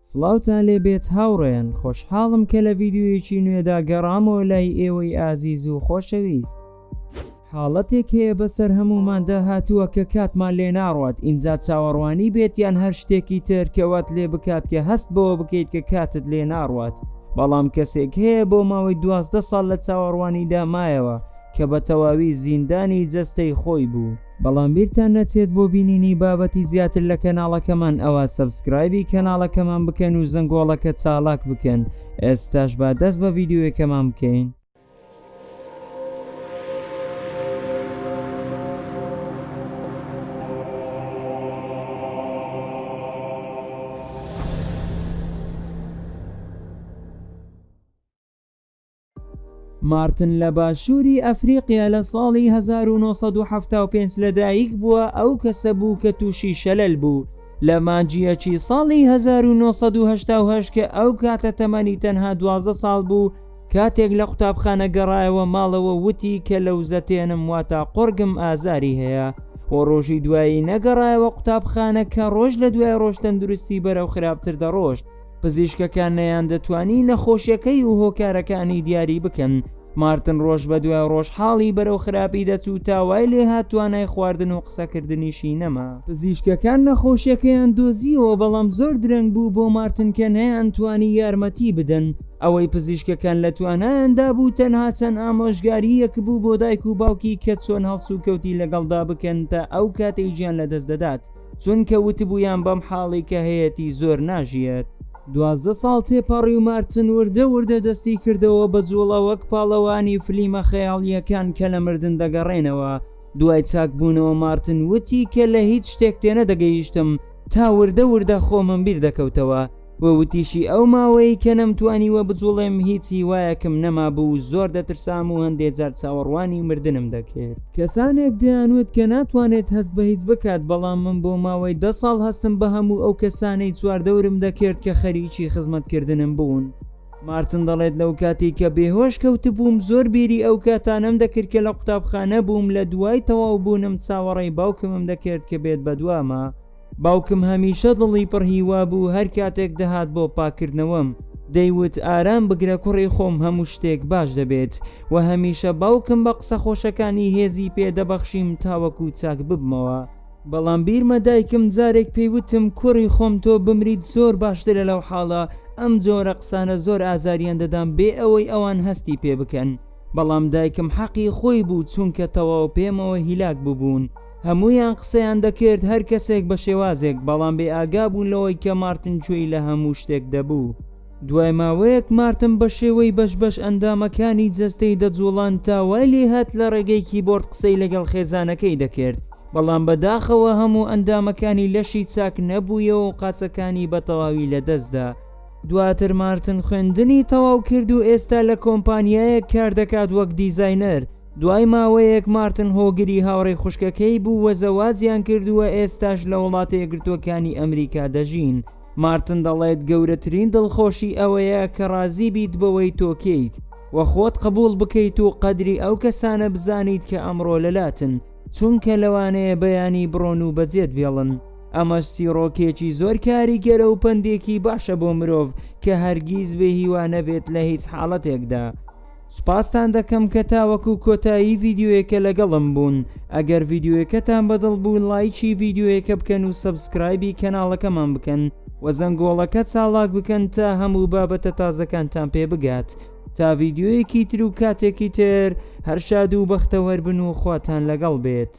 سڵاوتان لێبێت هاوڕێیان، خۆشحاڵم کە لە ڤیدیۆیەکی نوێدا گەڕامەوە لای ئێوەی ئازیز و خۆشەویست. حاڵەتێک هەیە بەسەر هەموماندا هاتووە کە کاتمان لێ ناڕوات، ئینجا چاوەڕوانی بێت یان هەر شتێکی تر کەوات لێ بکات کە هەست بەوە بکەیت کە کاتت لێ ناڕوات. بەڵام کەسێک هەیە بۆ ماوەی 12 ساڵ لە چاوەڕوانیدا مایەوە کە بە تەواوی زیندانی جەستەی خۆی بوو. بەڵام بیرتان نەچێت بۆ بینینی بابەتی زیاتر لە کەناڵەکەمان ئەوە سەبسکرایبی کەناڵەکەمان بکەن و زەنگۆڵەکە چالاک بکەن. ئێستاش با دەست بە ڤیدیۆیەکەمان بکەین. مارتن لە باشووری ئەفریقیا لە ساڵی 1975 لەدایک بووە، ئەو کەسە بوو کە تووشی شەلەل بوو لە مانجیەکی ساڵی 1988 کە ئەو کاتە تەمەنی تەنها 12 ساڵ بوو. کاتێک لە قوتابخانە گەڕایەوە ماڵەوە وتی کە لەوزەتێنم واتە قۆرگم ئازاری هەیە. بۆ ڕۆژی دوایی نەگەڕایەوە قوتابخانە کە ڕۆژ لە دوای ڕۆژ تەندروستی بەرەو خراپتر دەڕۆشت. پزیشکەکان نەیان دەتوانی نەخۆشیەکەی و هۆکارەکانی دیاری بکەن. مارتن ڕۆژ بە دوای ڕۆژ حاڵی بەرەو خراپی دەچوو تاوای لێ هاتوانای خواردن و قسەکردنیشی نەما. پزیشکەکان نەخۆشیەکەیان دۆزیەوە، بەڵام زۆر درەنگ بوو بۆ مارتن کە نەیان توانی یارمەتی بدەن. ئەوەی پزیشکەکان لە توانایاندا بوو تەنها چەند ئامۆژگاریەک بوو بۆ دایک و باوکی کە چۆن هەڵسو کەوتی لەگەڵدا بکەن تا ئەو کاتەی گیان لەدەست دەدات، چونکە وتبوویان بەم حاڵی کە هەیەی زۆر ناژیێت. 12 ساڵ تێپەڕی و مارتن وردە دەستی کردەوە بە جوڵە وەک پاڵەوانی فلیمە خەیاڵیەکان کە لە مردن دەگەڕێنەوە. دوای چاکبوونەوە مارتن وتی کە لە هیچ شتێک تێنە دەگەیشتم تا وردە خۆمم بیر دەکەوتەوە. وەوتیشی ئەو ماوەی کە نەمتوانیوە بجوڵێم هیچ هیوایەکم نەما بوو، زۆر دەترسام و هەندێک جار چاوەڕوانی مردنم دەکرد. کەسانێک دەیانوت کە ناتوانێت هەست بە هیچ بکات، بەڵام من بۆ ماوەی 10 ساڵ هەستم بە هەموو ئەو کەسانەی چواردەورم دەکرد کە خەریکی خزمەتکردنم بوون. مارتن دەڵێت لەو کاتی کە بێهۆش کەوت بووم زۆر بیری ئەو کاتانم دەکرد کە لە قوتابخانە بووم. لە دوای تەواو بوونم چاوەڕێی باوکمم دەکرد کە بێت بەدوامە. باوکم هەمیشە دڵی پڕ هیوا بوو، هەر کاتێک دەهات بۆ پاکردنەوەم دەیوت ئارام بگرە کوڕی خۆم، هەموو شتێک باش دەبێت. و هەمیشە باوکم بە قسە خۆشەکانی هێزی پێدەبەخشیم تاوەکو چاک ببمەوە. بەڵام بیرمە دایکم جارێک پێیوتم کوڕی خۆم تۆ بمریت زۆر باشترە لەو حاڵە. ئەم جۆرە قسانە زۆر ئازاریان دەدام بێ ئەوەی ئەوان هەستی پێ بکەن. بەڵام دایکم حەقی خۆی بوو، چونکە تەواو پێمەوە هیلاک ببوون. هەمویان قسەیان دەکرد هەر کەسێک بە شێوازێک، بەڵام بێ ئاگا بوون لەوەی کە مارتن گوێی لە هەموو شتێک دەبوو. دوای ماوەیەک مارتن بە شێوەی بەش ئەندامەکانی جەستەی دەجوڵان تاوای لێ هات لە ڕێگەی کیبۆرد قسەی لەگەڵ خێزانەکەی دەکرد، بەڵام بەداخەوە هەموو ئەندامەکانی لەشی چاک نەبوویەوە و قاچەکانی بە تەواوی لەدەستدا. دواتر مارتن خوێندنی تەواو کرد و ئێستا لە کۆمپانیایەک کار دەکات وەک دیزاینەر. دوای ماوەیەک مارتن هۆگری هاوڕێی خوشکەکەی بوو و زەواجیان کردووە، ئێستاش لە وڵاتە یەکگرتووەکانی ئەمریکا دەژین. مارتن دەڵێت گەورەترین دڵخۆشی ئەوەیە کە ڕازی بیت بەوەی تۆکەیت و خۆت قبول بکەیت و قەدری ئەو کەسانە بزانیت کە ئەمڕۆ لەلاتن، چونکە لەوانەیە بەیانی بڕۆن و بەجێت بێڵن. ئەمەش سیرۆکێکی زۆر کاریگەرە و پندێکی باشە بۆ مرۆڤ کە هەرگیز بێ هیوا نەبێت لە هیچ حاڵەتێکدا. سوپاسان دەکەم کە تاوەکو کۆتایی ڤیدیۆیەکە لەگەڵم بوون. ئەگەر ڤیدیۆیەکەتان بەدڵ بوو لایکی ڤیدیۆیەکە بکەن و سەبسکرایبی کەناڵەکەمان بکەن و زەنگۆڵەکە چالاک بکەن تا هەموو بابەتە تازەکانتان پێ بگات. تا ڤیدیۆیەکی تر و کاتێکی تر هەر شاد و بەختەوەر بن و خواتان لەگەڵ بێت.